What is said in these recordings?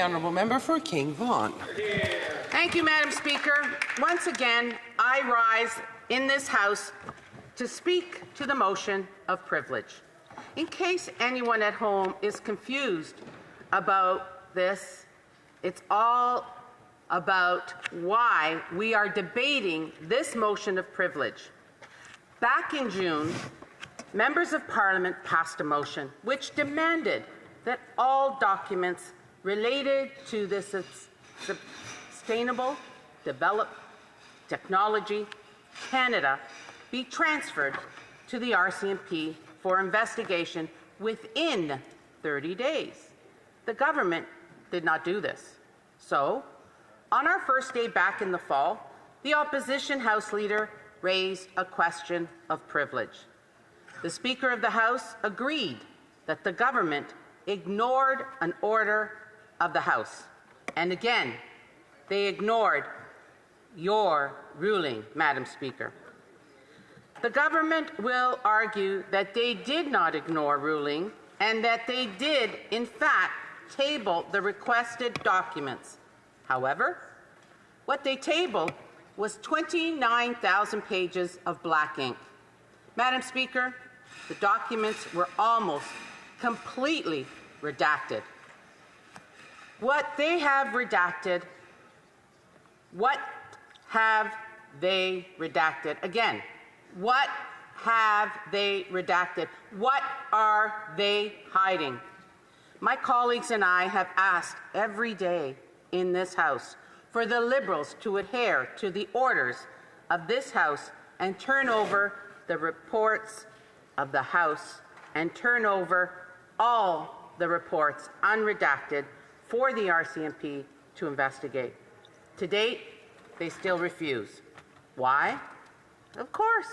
Honourable Member for King Vaughan. Thank you, Madam Speaker. Once again, I rise in this House to speak to the motion of privilege. In case anyone at home is confused about this, it's all about why we are debating this motion of privilege. Back in June, members of Parliament passed a motion which demanded that all documents related to this Sustainable Development Technology Canada be transferred to the RCMP for investigation within 30 days. The government did not do this. So, on our first day back in the fall, the opposition House Leader raised a question of privilege. The Speaker of the House agreed that the government ignored an order of the House. And again, they ignored your ruling, Madam Speaker. The government will argue that they did not ignore ruling and that they did, in fact, table the requested documents. However, what they tabled was 29,000 pages of black ink. Madam Speaker, the documents were almost completely redacted. What they have redacted, what have they redacted? Again, what have they redacted? What are they hiding? My colleagues and I have asked every day in this House for the Liberals to adhere to the orders of this House and turn over the reports of the House and turn over all the reports unredacted for the RCMP to investigate. To date, they still refuse. Why? Of course,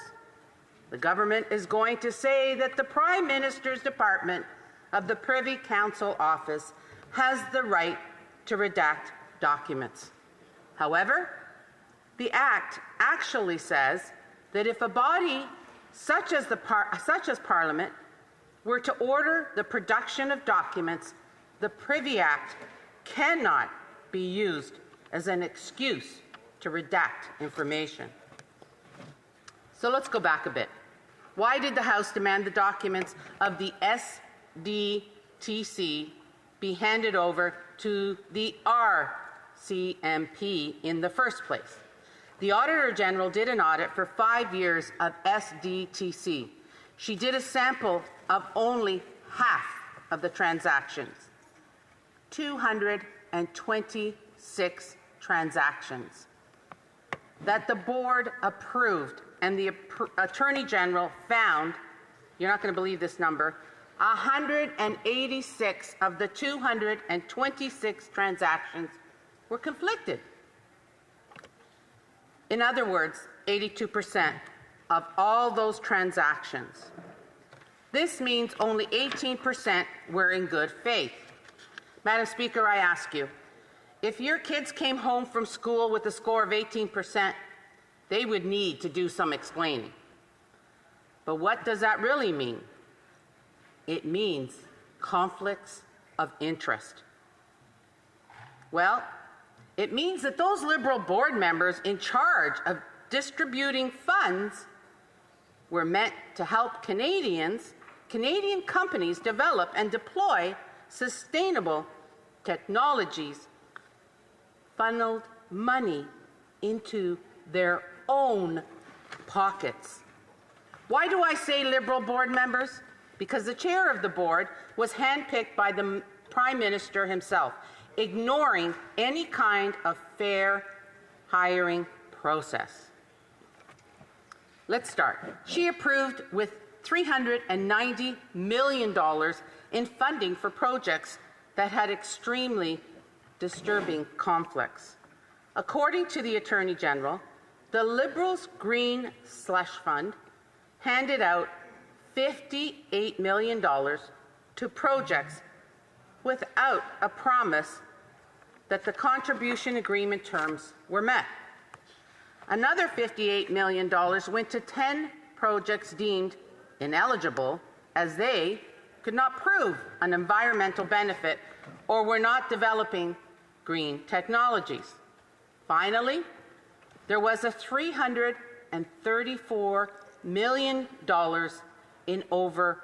the government is going to say that the Prime Minister's Department of the Privy Council Office has the right to redact documents. However, the Act actually says that if a body such as Parliament were to order the production of documents, the Privy Act cannot be used as an excuse to redact information. So let's go back a bit. Why did the House demand the documents of the SDTC be handed over to the RCMP in the first place? The Auditor General did an audit for 5 years of SDTC. She did a sample of only half of the transactions. 226 transactions that the board approved, and the Attorney General found, you're not going to believe this number, 186 of the 226 transactions were conflicted. In other words, 82% of all those transactions. This means only 18% were in good faith. Madam Speaker, I ask you, if your kids came home from school with a score of 18%, they would need to do some explaining. But what does that really mean? It means conflicts of interest. Well, it means that those Liberal board members in charge of distributing funds were meant to help Canadian companies develop and deploy sustainable technologies, funneled money into their own pockets. Why do I say Liberal board members? Because the chair of the board was handpicked by the Prime Minister himself, ignoring any kind of fair hiring process. Let's start. She approved with $390 million in funding for projects that had extremely disturbing conflicts. According to the Attorney General, the Liberals' Green Slush Fund handed out $58 million to projects without a promise that the contribution agreement terms were met. Another $58 million went to 10 projects deemed ineligible as they could not prove an environmental benefit or were not developing green technologies. Finally, there was a $334 million in over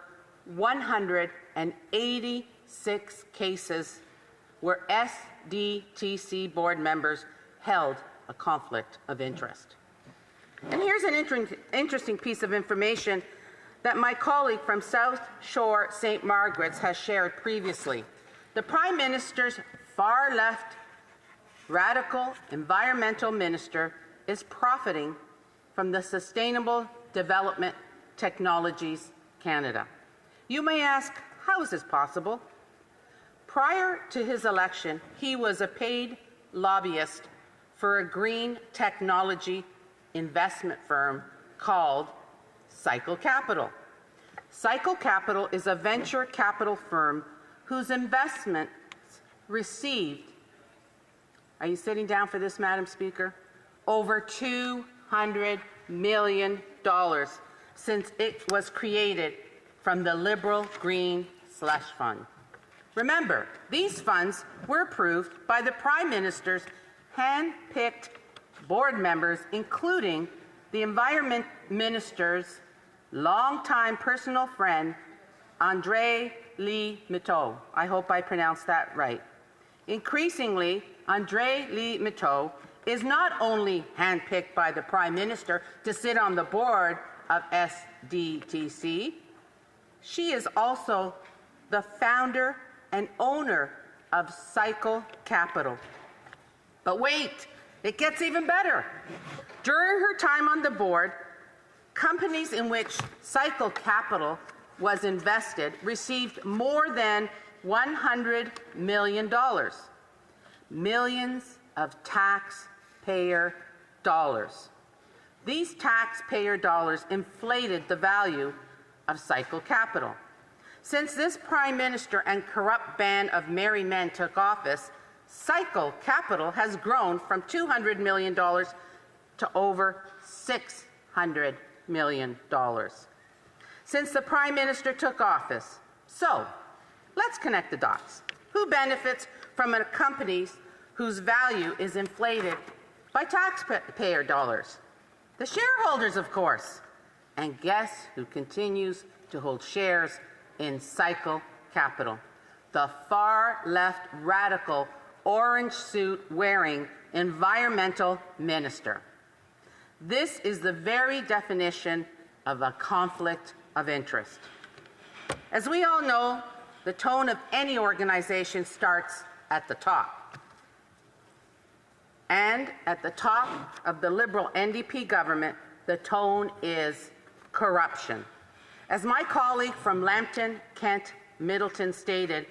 186 cases where SDTC board members held a conflict of interest. And here's an interesting piece of information that my colleague from South Shore St. Margaret's has shared previously. The Prime Minister's far-left, radical environmental minister is profiting from the Sustainable Development Technologies Canada. You may ask, how is this possible? Prior to his election, he was a paid lobbyist for a green technology investment firm called Cycle Capital. Cycle Capital is a venture capital firm whose investments received, are you sitting down for this, Madam Speaker? Over $200 million since it was created from the Liberal Green Slush Fund. Remember, these funds were approved by the Prime Minister's hand-picked board members, including the Environment Minister's longtime personal friend, André Lee Miteau. I hope I pronounced that right. Increasingly, André Lee Miteau is not only handpicked by the Prime Minister to sit on the board of SDTC, she is also the founder and owner of Cycle Capital. But wait, it gets even better. During her time on the board, companies in which Cycle Capital was invested received more than $100 million. Millions of taxpayer dollars. These taxpayer dollars inflated the value of Cycle Capital. Since this Prime Minister and corrupt band of merry men took office, Cycle Capital has grown from $200 million to over $600 million since the Prime Minister took office. So, let's connect the dots. Who benefits from a company whose value is inflated by taxpayer dollars? The shareholders, of course. And guess who continues to hold shares in Cycle Capital? The far-left radical orange suit-wearing environmental minister. This is the very definition of a conflict of interest. As we all know, the tone of any organization starts at the top. And at the top of the Liberal NDP government, the tone is corruption. As my colleague from Lambton, Kent, Middleton stated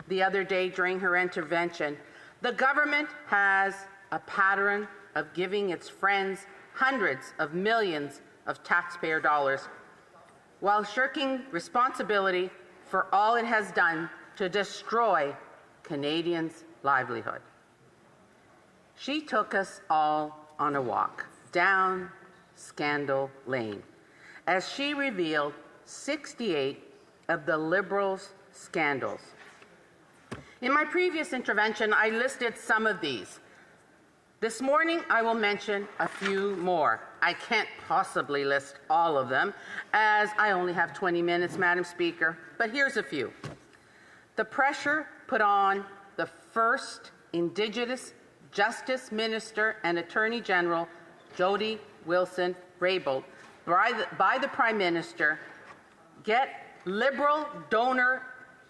the other day during her intervention, the government has a pattern of giving its friends hundreds of millions of taxpayer dollars while shirking responsibility for all it has done to destroy Canadians' livelihood. She took us all on a walk down Scandal Lane as she revealed 68 of the Liberals' scandals. In my previous intervention, I listed some of these. This morning, I will mention a few more. I can't possibly list all of them, as I only have 20 minutes, Madam Speaker, but here's a few. The pressure put on the first Indigenous Justice Minister and Attorney General, Jody Wilson-Raybould, by the Prime Minister, get Liberal donor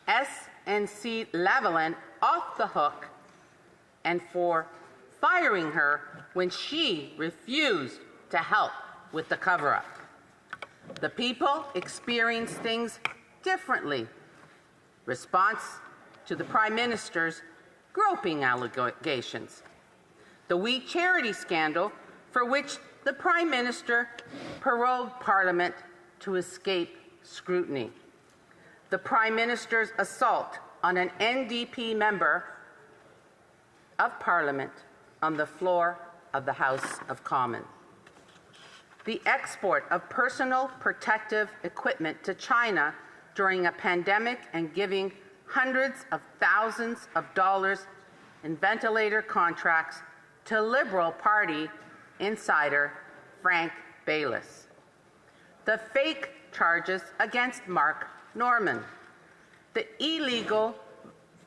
SNC Lavalin off the hook, and for firing her when she refused to help with the cover-up. The people experience things differently. Response to the Prime Minister's groping allegations. The We Charity scandal, for which the Prime Minister prorogued Parliament to escape scrutiny. The Prime Minister's assault on an NDP member of Parliament on the floor of the House of Commons. The export of personal protective equipment to China during a pandemic and giving hundreds of thousands of dollars in ventilator contracts to Liberal Party insider Frank Baylis. The fake charges against Mark Norman. The illegal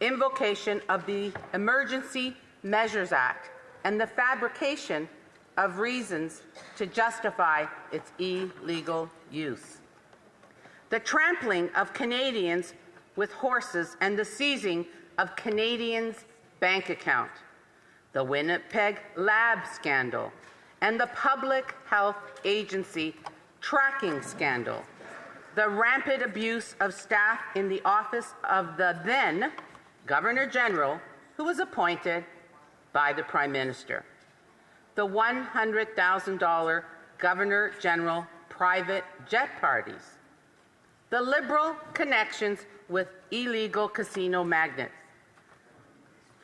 invocation of the Emergency Measures Act and the fabrication of reasons to justify its illegal use. The trampling of Canadians with horses and the seizing of Canadians' bank account. The Winnipeg lab scandal and the Public Health Agency tracking scandal. The rampant abuse of staff in the office of the then Governor General, who was appointed by the Prime Minister. The $100,000 Governor General private jet parties. The Liberal connections with illegal casino magnates.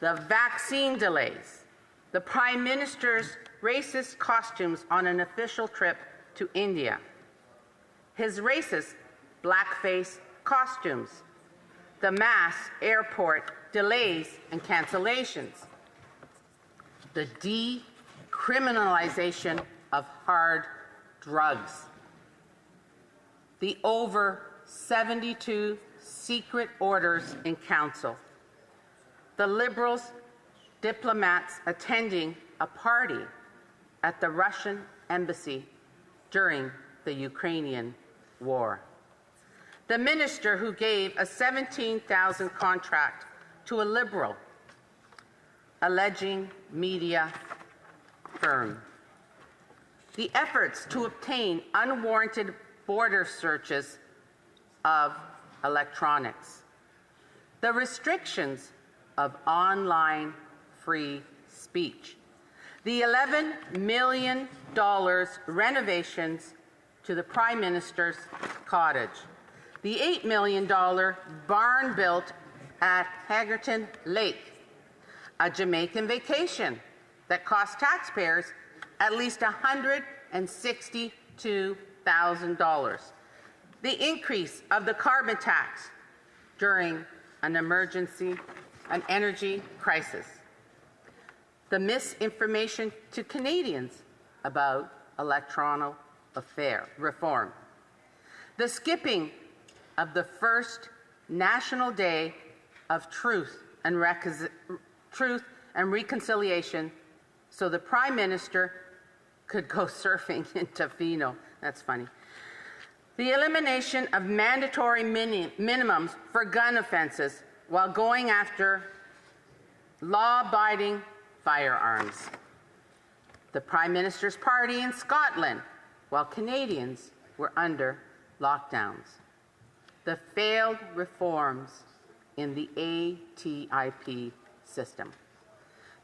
The vaccine delays. The Prime Minister's racist costumes on an official trip to India. His racist blackface costumes. The mass airport delays and cancellations. The decriminalization of hard drugs. The over 72 secret orders in council. The Liberals diplomats attending a party at the Russian embassy during the Ukrainian war. The minister who gave a $17,000 contract to a Liberal alleging media firm. The efforts to obtain unwarranted border searches of electronics. The restrictions of online free speech. The $11 million renovations to the Prime Minister's cottage. The $8 million barn built at Hagerton Lake. A Jamaican vacation that cost taxpayers at least $162,000. The increase of the carbon tax during an energy crisis. The misinformation to Canadians about electoral reform. The skipping of the first National Day of Truth and Reconciliation so the Prime Minister could go surfing in Tofino. That's funny. The elimination of mandatory minimums for gun offenses while going after law-abiding firearms. The Prime Minister's party in Scotland while Canadians were under lockdowns. The failed reforms in the ATIP system.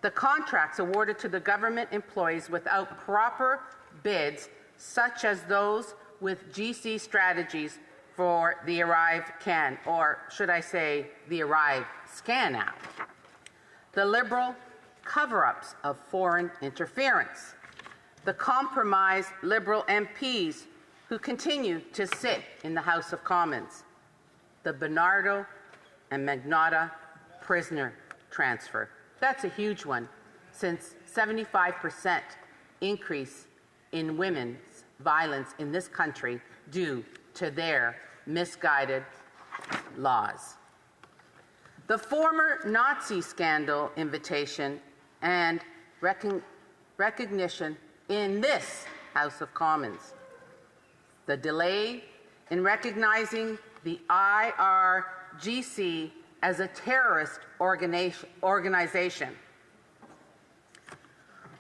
The contracts awarded to the government employees without proper bids, such as those with GC strategies for the Arrive Can, or should I say the Arrive Scan app. The Liberal cover-ups of foreign interference. The compromised Liberal MPs who continue to sit in the House of Commons. The Bernardo and Magnotta prisoner transfer. That's a huge one, since 75% increase in women's violence in this country due to their misguided laws. The former Nazi scandal invitation and recognition in this House of Commons. The delay in recognizing the IRGC as a terrorist organization.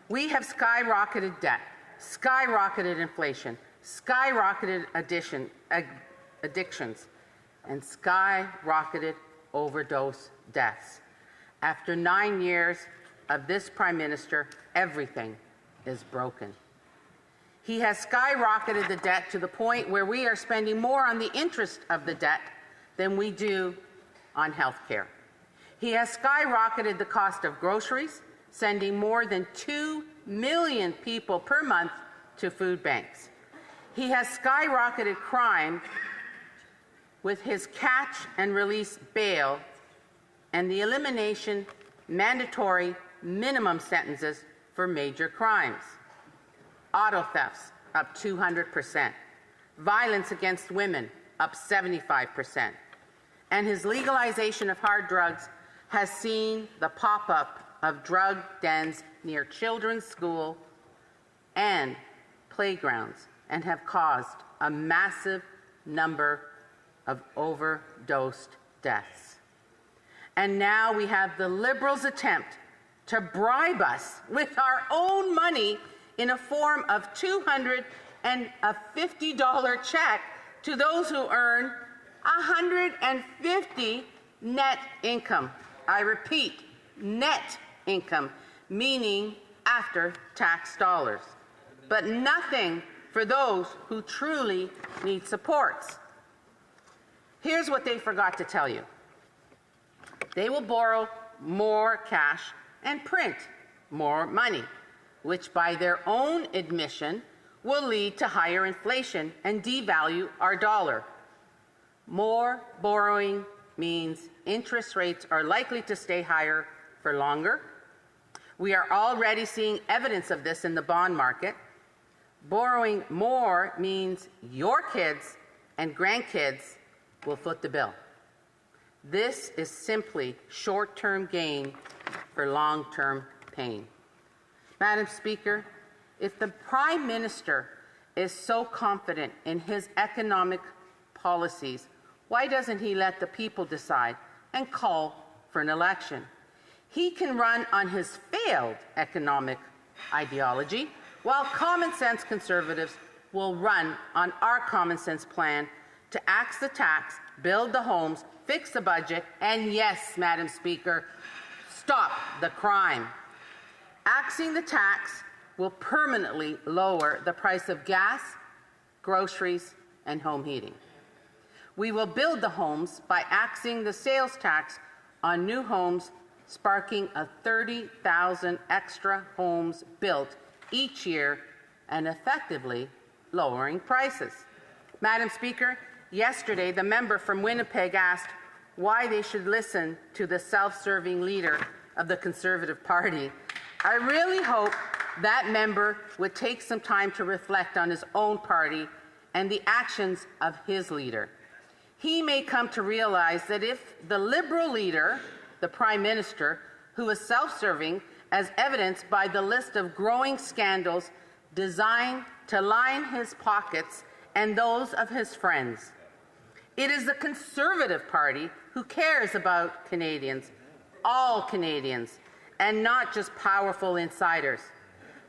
We have skyrocketed debt, skyrocketed inflation, skyrocketed addictions, and skyrocketed overdose deaths. After 9 years of this Prime Minister, everything is broken. He has skyrocketed the debt to the point where we are spending more on the interest of the debt than we do on health care. He has skyrocketed the cost of groceries, sending more than 2 million people per month to food banks. He has skyrocketed crime with his catch and release bail and the elimination mandatory minimum sentences for major crimes. Auto thefts up 200%, violence against women up 75%, and his legalization of hard drugs has seen the pop-up of drug dens near children's school and playgrounds and have caused a massive number of overdosed deaths. And now we have the Liberals' attempt to bribe us with our own money in a form of $250 check to those who earn $150 net income. I repeat, net income, meaning after tax dollars, but nothing for those who truly need supports. Here's what they forgot to tell you. They will borrow more cash and print more money, which by their own admission will lead to higher inflation and devalue our dollar. More borrowing means interest rates are likely to stay higher for longer. We are already seeing evidence of this in the bond market. Borrowing more means your kids and grandkids will foot the bill. This is simply short-term gain for long-term pain. Madam Speaker, if the Prime Minister is so confident in his economic policies, why doesn't he let the people decide and call for an election? He can run on his failed economic ideology, while common sense Conservatives will run on our common sense plan to axe the tax, build the homes, fix the budget, and yes, Madam Speaker, stop the crime. Axing the tax will permanently lower the price of gas, groceries, and home heating. We will build the homes by axing the sales tax on new homes, sparking a 30,000 extra homes built each year and effectively lowering prices. Madam Speaker, yesterday the member from Winnipeg asked why they should listen to the self-serving leader of the Conservative Party. I really hope that member would take some time to reflect on his own party and the actions of his leader. He may come to realize that if the Liberal leader, the Prime Minister, who is self-serving, as evidenced by the list of growing scandals designed to line his pockets and those of his friends. It is the Conservative Party who cares about Canadians, all Canadians, and not just powerful insiders.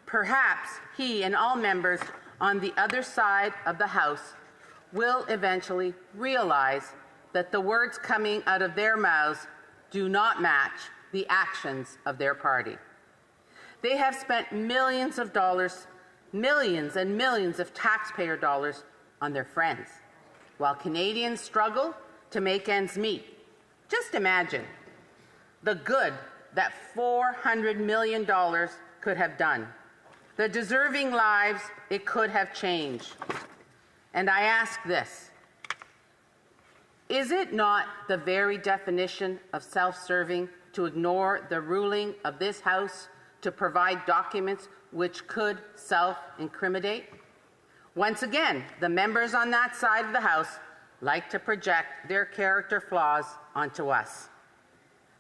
Perhaps he and all members on the other side of the House will eventually realize that the words coming out of their mouths do not match the actions of their party. They have spent millions of dollars, millions and millions of taxpayer dollars on their friends, while Canadians struggle to make ends meet. Just imagine the good that $400 million could have done, the deserving lives it could have changed. And I ask this, is it not the very definition of self-serving to ignore the ruling of this House to provide documents which could self-incriminate? Once again, the members on that side of the House like to project their character flaws onto us.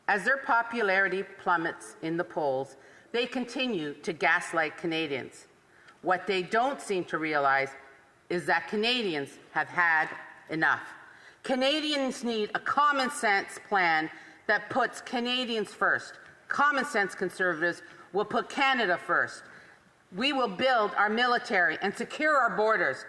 As their popularity plummets in the polls, they continue to gaslight Canadians. What they don't seem to realize is that Canadians have had enough. Canadians need a common sense plan that puts Canadians first. Common sense Conservatives will put Canada first. We will build our military and secure our borders.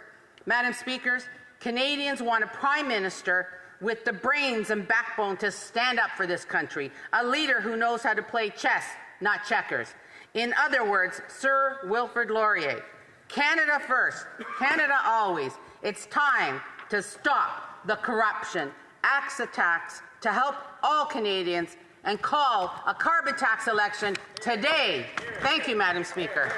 Madam Speakers, Canadians want a Prime Minister with the brains and backbone to stand up for this country, a leader who knows how to play chess, not checkers. In other words, Sir Wilfrid Laurier, Canada first, Canada always. It's time to stop the corruption, axe the tax, to help all Canadians, and call a carbon tax election today. Thank you, Madam Speaker.